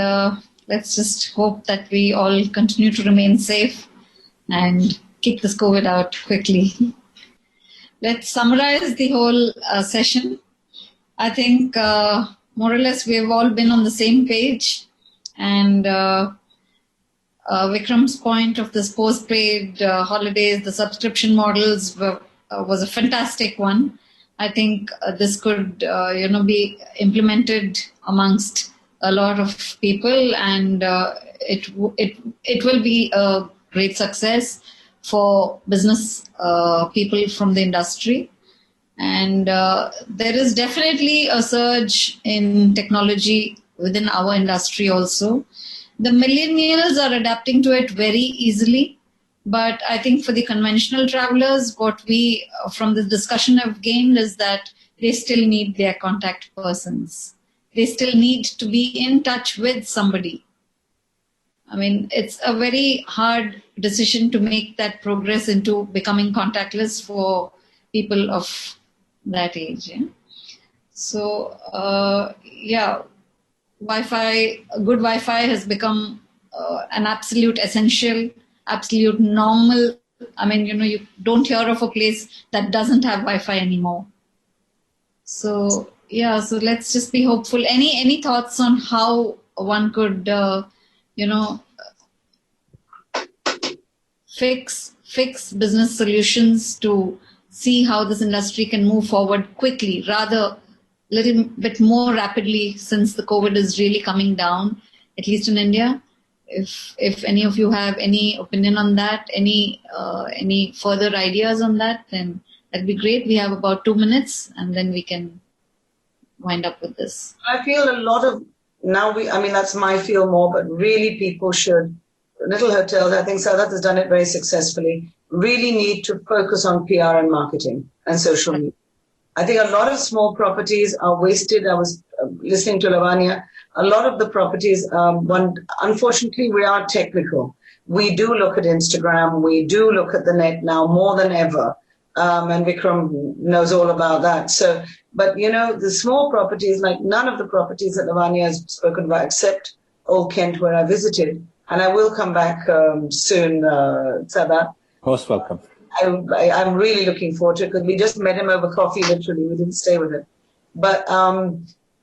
let's just hope that we all continue to remain safe and kick this COVID out quickly. Let's summarize the whole session. I think more or less we've all been on the same page, and Vikram's point of this post-paid holidays, the subscription models was a fantastic one. I think this could, be implemented amongst a lot of people, and it will be a great success for business people from the industry. And there is definitely a surge in technology within our industry also. The millennials are adapting to it very easily. But I think for the conventional travelers, what we from the discussion have gained is that they still need their contact persons. They still need to be in touch with somebody. I mean, it's a very hard decision to make that progress into becoming contactless for people of that age. Yeah? So, yeah, good Wi-Fi has become an absolute essential, absolute normal. I mean, you don't hear of a place that doesn't have Wi-Fi anymore. So yeah, so let's just be hopeful. Any thoughts on how one could, fix business solutions to see how this industry can move forward quickly, rather little bit more rapidly, since the COVID is really coming down, at least in India. If any of you have any opinion on that, any further ideas on that, then that'd be great. We have about 2 minutes, and then we can wind up with this. I feel a lot of I mean, that's my feel more, but really people should, little hotels, I think Sadat has done it very successfully, really need to focus on PR and marketing and social media. I think a lot of small properties are wasted. I was listening to Lavanya. A lot of the properties, unfortunately, we are technical. We do look at Instagram. We do look at the net now more than ever. And Vikram knows all about that. So, but the small properties, like none of the properties that Lavanya has spoken about, except Old Kent, where I visited, and I will come back soon, Sadat. Most welcome. I'm really looking forward to it because we just met him over coffee, literally. We didn't stay with him. But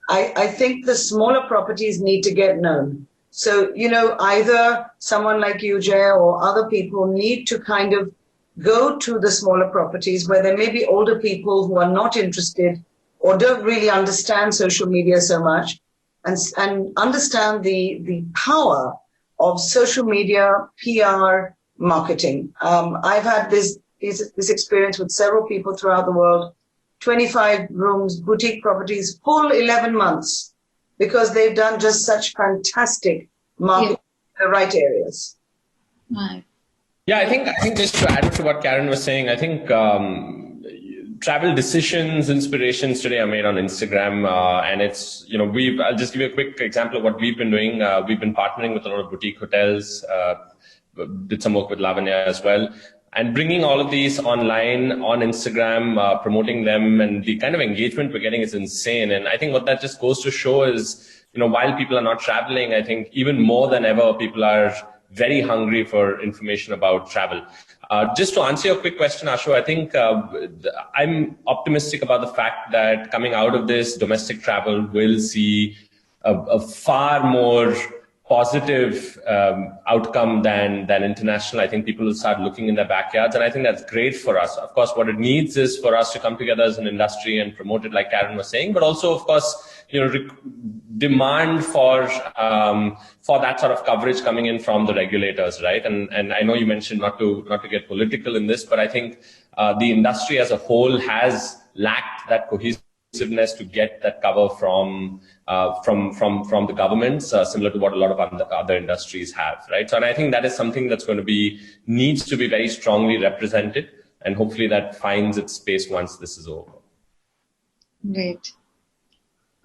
I think the smaller properties need to get known. So, either someone like you, Jay, or other people need to kind of go to the smaller properties where there may be older people who are not interested or don't really understand social media so much and understand the power of social media, PR, marketing. I've had this experience with several people throughout the world, 25 rooms, boutique properties, full 11 months, because they've done just such fantastic marketing in the right areas. Right. Yeah, I think just to add to what Karen was saying, I think travel decisions, inspirations today are made on Instagram, and it's I'll just give you a quick example of what we've been doing. We've been partnering with a lot of boutique hotels, did some work with Lavanya as well, and bringing all of these online on Instagram, promoting them, and the kind of engagement we're getting is insane. And I think what that just goes to show is, while people are not traveling, I think even more than ever, people are very hungry for information about travel. Just to answer your quick question, Ashu, I think I'm optimistic about the fact that coming out of this, domestic travel will see a far more positive outcome than international. I think people will start looking in their backyards, and I think that's great for us. Of course, what it needs is for us to come together as an industry and promote it, like Karen was saying, but also, of course, demand for that sort of coverage coming in from the regulators, right? And I know you mentioned not to get political in this, but I think the industry as a whole has lacked that cohesiveness to get that cover from the governments, similar to what a lot of other industries have, right? So, and I think that is something that's going to needs to be very strongly represented, and hopefully that finds its space once this is over. Great.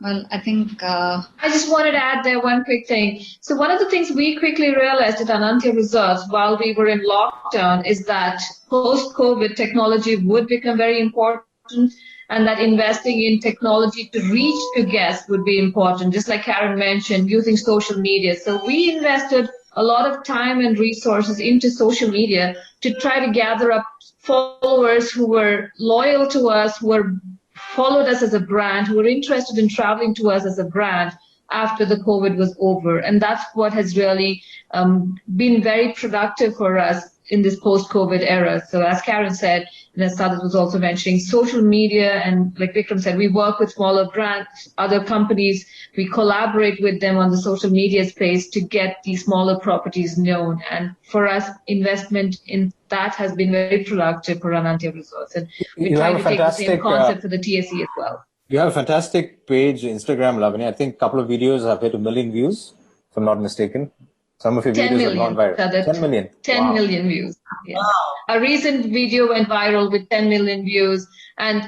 Well, I think I just wanted to add there one quick thing. So one of the things we quickly realized at Anantya Resorts while we were in lockdown is that post-COVID technology would become very important, and that investing in technology to reach to guests would be important, just like Karen mentioned, using social media. So we invested a lot of time and resources into social media to try to gather up followers who were loyal to us, who were followed us as a brand, who were interested in traveling to us as a brand after the COVID was over. And that's what has really been very productive for us in this post-COVID era. So as Karen said, and as Sadat was also mentioning, social media, and like Vikram said, we work with smaller brands, other companies, we collaborate with them on the social media space to get these smaller properties known. And for us, investment in that has been very productive for Anantya Resorts. And we're trying to take the same concept for the TSE as well. You have a fantastic page, Instagram, Lavanya. I think a couple of videos have hit 1 million views, if I'm not mistaken. Some of your 10 videos have gone million. viral. Shadid. 10 million. 10 Wow. million views. Yeah. Wow. A recent video went viral with 10 million views, and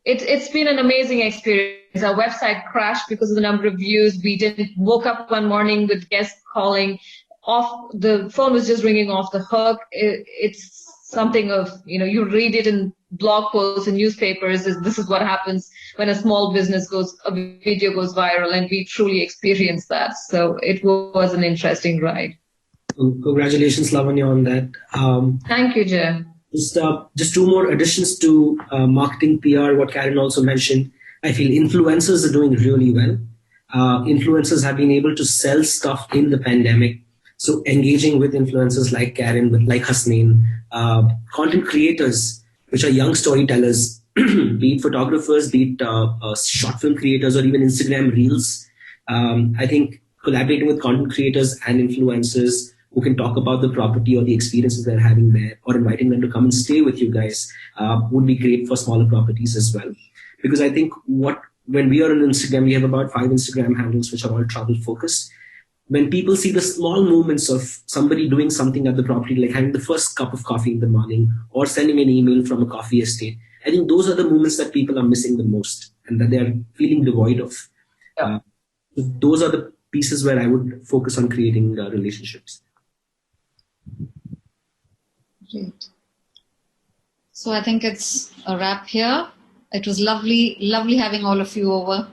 it's been an amazing experience. Our website crashed because of the number of views. We didn't woke up one morning with guests calling off. The phone was just ringing off the hook. It's something of, you read it in blog posts and newspapers. This is what happens when a small business a video goes viral, and we truly experienced that. So it was an interesting ride. Congratulations, Lavanya, on that. Thank you, Jay. Just two more additions to marketing PR, what Karen also mentioned. I feel influencers are doing really well. Influencers have been able to sell stuff in the pandemic. So engaging with influencers like Karen, like Hasneen, content creators, which are young storytellers, be it photographers, be it short film creators, or even Instagram reels. I think collaborating with content creators and influencers who can talk about the property or the experiences they're having there, or inviting them to come and stay with you guys, would be great for smaller properties as well. Because I think when we are on Instagram, we have about 5 Instagram handles which are all travel focused. When people see the small moments of somebody doing something at the property, like having the first cup of coffee in the morning or sending an email from a coffee estate, I think those are the moments that people are missing the most and that they are feeling devoid of. Yeah. Those are the pieces where I would focus on creating relationships. Great. So I think it's a wrap here. It was lovely having all of you over.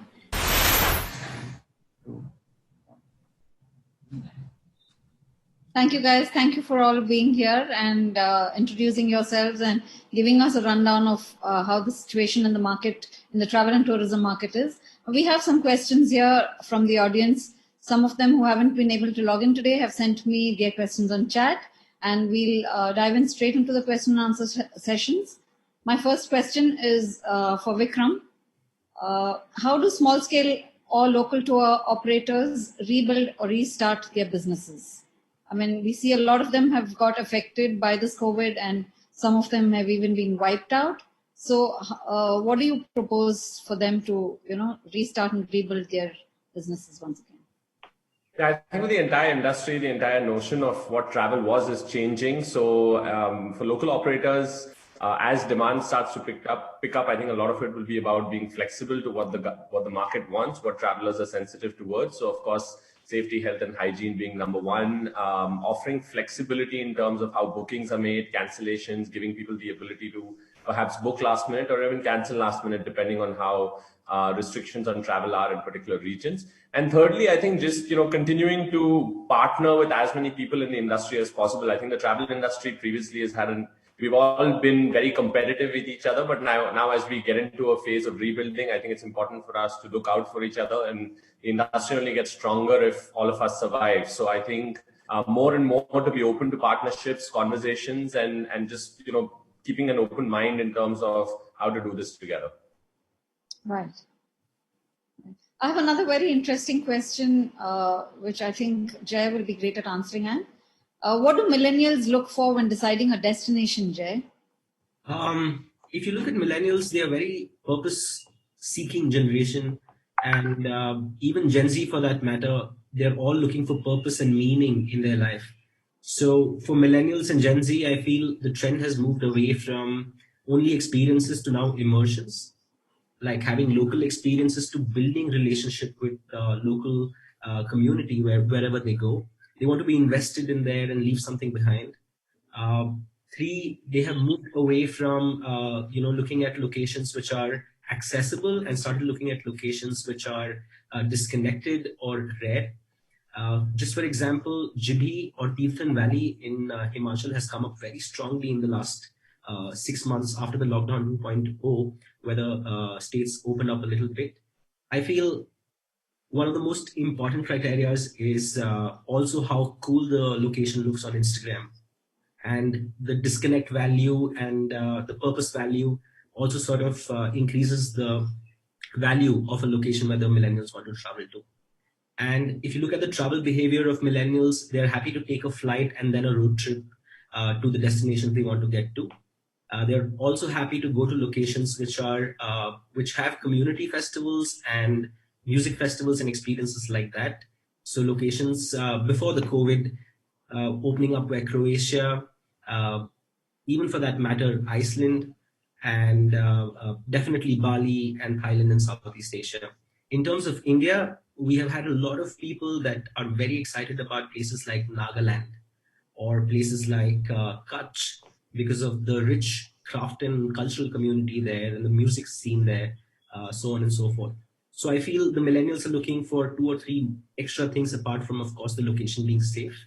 Thank you guys. Thank you for all being here and introducing yourselves and giving us a rundown of how the situation in the market, in the travel and tourism market is. We have some questions here from the audience. Some of them who haven't been able to log in today have sent me their questions on chat, and we'll dive in straight into the question and answer sessions. My first question is for Vikram. How do small scale or local tour operators rebuild or restart their businesses? I mean, we see a lot of them have got affected by this COVID, and some of them have even been wiped out. So what do you propose for them to, restart and rebuild their businesses once again? Yeah, I think with the entire industry, the entire notion of what travel was is changing. So for local operators, as demand starts to pick up, I think a lot of it will be about being flexible to what the market wants, what travelers are sensitive towards. So of course, safety, health, and hygiene being number one, offering flexibility in terms of how bookings are made, cancellations, giving people the ability to perhaps book last minute or even cancel last minute, depending on how restrictions on travel are in particular regions. And thirdly, I think just continuing to partner with as many people in the industry as possible. I think the travel industry previously has we've all been very competitive with each other, but now as we get into a phase of rebuilding, I think it's important for us to look out for each other, and the industry only gets stronger if all of us survive. So I think more and more to be open to partnerships, conversations, and just keeping an open mind in terms of how to do this together. Right. I have another very interesting question, which I think Jay will be great at answering. What do millennials look for when deciding a destination, Jay? If you look at millennials, they are very purpose-seeking generation, and even Gen Z, for that matter, they're all looking for purpose and meaning in their life. So for millennials and Gen Z, I feel the trend has moved away from only experiences to now immersions, like having local experiences to building relationship with local community wherever they go. They want to be invested in there and leave something behind. 3, they have moved away from looking at locations which are accessible and started looking at locations which are disconnected or rare. Just for example, Jibhi or Tirthan Valley in Himachal has come up very strongly in the last 6 months after the lockdown 2.0, where the states open up a little bit. I feel one of the most important criteria is also how cool the location looks on Instagram. And the disconnect value and the purpose value also sort of increases the value of a location where the millennials want to travel to. And if you look at the travel behavior of millennials, they're happy to take a flight and then a road trip to the destinations they want to get to. They're also happy to go to locations which have community festivals and music festivals and experiences like that. So locations before the COVID, opening up where Croatia, even for that matter, Iceland, and definitely Bali and Thailand and Southeast Asia. In terms of India, we have had a lot of people that are very excited about places like Nagaland or places like Kutch because of the rich craft and cultural community there and the music scene there, so on and so forth. So I feel the millennials are looking for 2 or 3 extra things apart from, of course, the location being safe.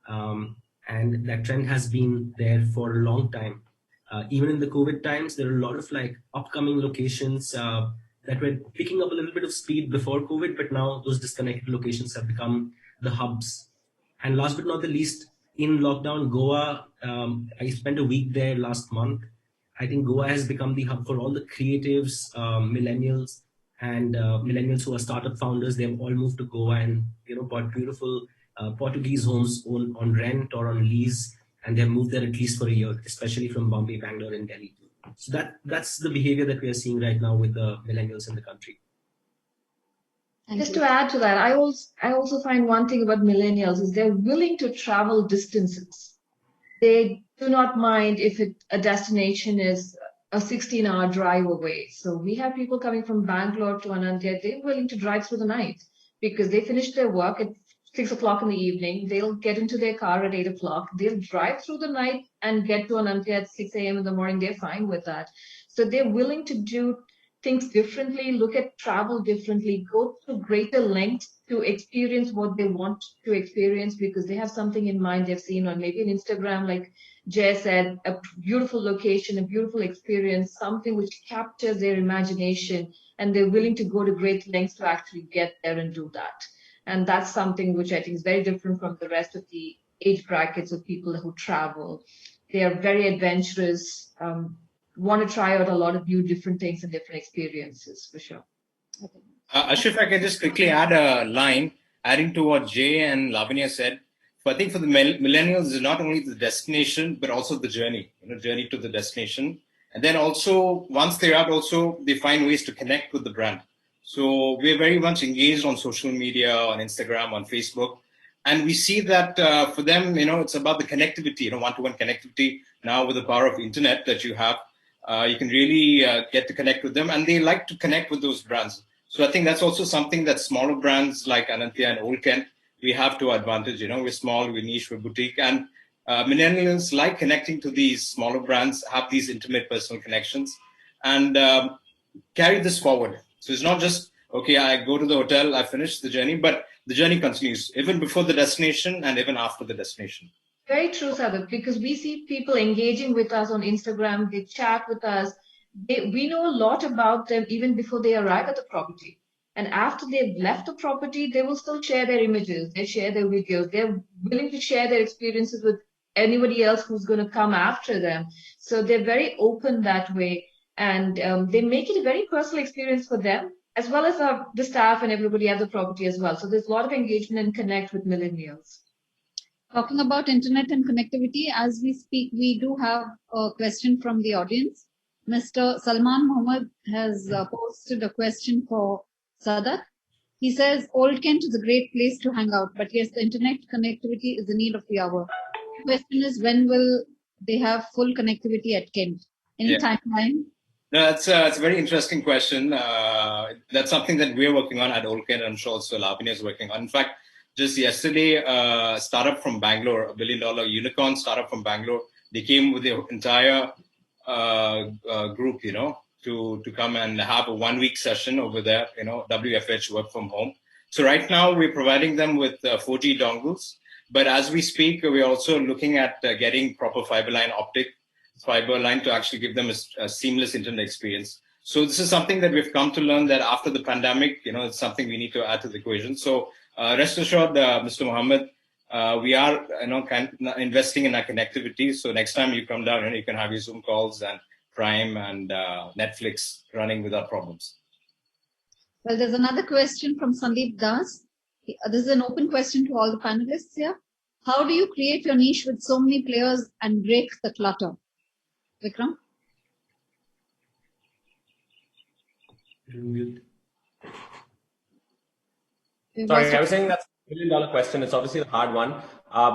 And that trend has been there for a long time. Even in the COVID times, there are a lot of like upcoming locations that were picking up a little bit of speed before COVID, but now those disconnected locations have become the hubs. And last but not the least, in lockdown, Goa, I spent a week there last month. I think Goa has become the hub for all the creatives, millennials, and millennials who are startup founders. They've all moved to Goa and bought beautiful Portuguese homes on rent or on lease, and they've moved there at least for a year, especially from Bombay, Bangalore, and Delhi. So that's the behavior that we are seeing right now with the millennials in the country. Just to add to that, I also find one thing about millennials is they're willing to travel distances. They do not mind if a destination is a 16-hour drive away. So we have people coming from Bangalore to Anandya. They're willing to drive through the night because they finish their work at 6 o'clock in the evening. They'll get into their car at 8 o'clock. They'll drive through the night and get to Anandya at 6 a.m. in the morning. They're fine with that. So they're willing to do things differently, look at travel differently, go to greater lengths to experience what they want to experience because they have something in mind they've seen on maybe an Instagram, like Jay said, a beautiful location, a beautiful experience, something which captures their imagination, and they're willing to go to great lengths to actually get there and do that. And that's something which I think is very different from the rest of the age brackets of people who travel. They are very adventurous, want to try out a lot of new different things and different experiences for sure. Ashif, I can just quickly add a line, adding to what Jay and Lavanya said. I think for the millennials, it's not only the destination, but also the journey, journey to the destination. And then also, once they're out, also, they find ways to connect with the brand. So we're very much engaged on social media, on Instagram, on Facebook. And we see that for them, it's about the connectivity, one-to-one connectivity. Now with the power of internet that you have, you can really get to connect with them. And they like to connect with those brands. So I think that's also something that smaller brands like Anantya and Old Kent, we have to advantage. We're small, we're niche, we're boutique. And millennials like connecting to these smaller brands, have these intimate personal connections, and carry this forward. So it's not just, okay, I go to the hotel, I finish the journey, but the journey continues even before the destination and even after the destination. Very true, Sadat, because we see people engaging with us on Instagram, they chat with us. We know a lot about them even before they arrive at the property. And after they've left the property, they will still share their images, they share their videos, they're willing to share their experiences with anybody else who's going to come after them. So they're very open that way. And they make it a very personal experience for them, as well as the staff and everybody at the property as well. So there's a lot of engagement and connect with millennials. Talking about internet and connectivity, as we speak, we do have a question from the audience. Mr. Salman Muhammad has posted a question for Sadat. He says, Old Kent is a great place to hang out, but yes, the internet connectivity is the need of the hour. The question is, when will they have full connectivity at Kent? Any timeline? No, that's a very interesting question. That's something that we're working on at Old Kent. I'm sure also Lavanya is working on. In fact, just yesterday, a startup from Bangalore, a $1 billion unicorn startup from Bangalore, they came with their entire group, to come and have a 1-week session over there, WFH, work from home. So right now we're providing them with 4G dongles, but as we speak, we're also looking at getting proper fiber line to actually give them a seamless internet experience. So this is something that we've come to learn that after the pandemic, it's something we need to add to the equation. So rest assured, Mr. Mohammed, we are investing in our connectivity. So next time you come down, you can have your Zoom calls and Prime and Netflix running without problems. Well, there's another question from Sandeep Das. This is an open question to all the panelists here. How do you create your niche with so many players and break the clutter? Vikram? Sorry, I was saying million question. It's obviously a hard one.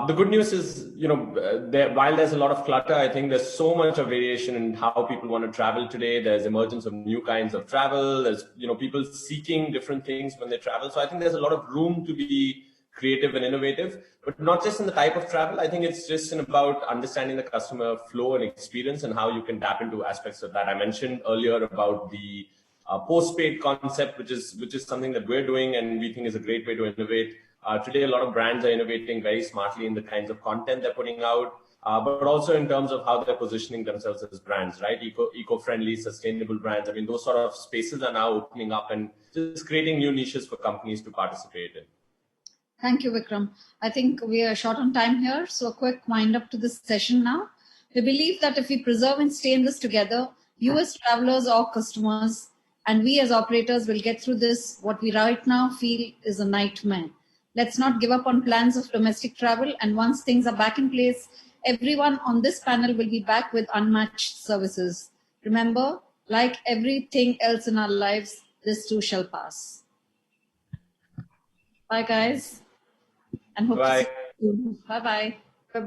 The good news is, while there's a lot of clutter, I think there's so much of variation in how people want to travel today. There's emergence of new kinds of travel. There's, people seeking different things when they travel. So I think there's a lot of room to be creative and innovative, but not just in the type of travel. I think it's just about understanding the customer flow and experience and how you can tap into aspects of that. I mentioned earlier about the postpaid concept, which is something that we're doing and we think is a great way to innovate. Today, a lot of brands are innovating very smartly in the kinds of content they're putting out, but also in terms of how they're positioning themselves as brands, right? Eco-friendly, sustainable brands. I mean, those sort of spaces are now opening up and just creating new niches for companies to participate in. Thank you, Vikram. I think we are short on time here, so a quick wind up to this session now. We believe that if we preserve and stay in this together, you as travelers or customers, and we as operators will get through this, what we right now feel is a nightmare. Let's not give up on plans of domestic travel, and once things are back in place, everyone on this panel will be back with unmatched services. Remember, like everything else in our lives, this too shall pass. Bye, guys. And hope to see you soon. Bye-bye.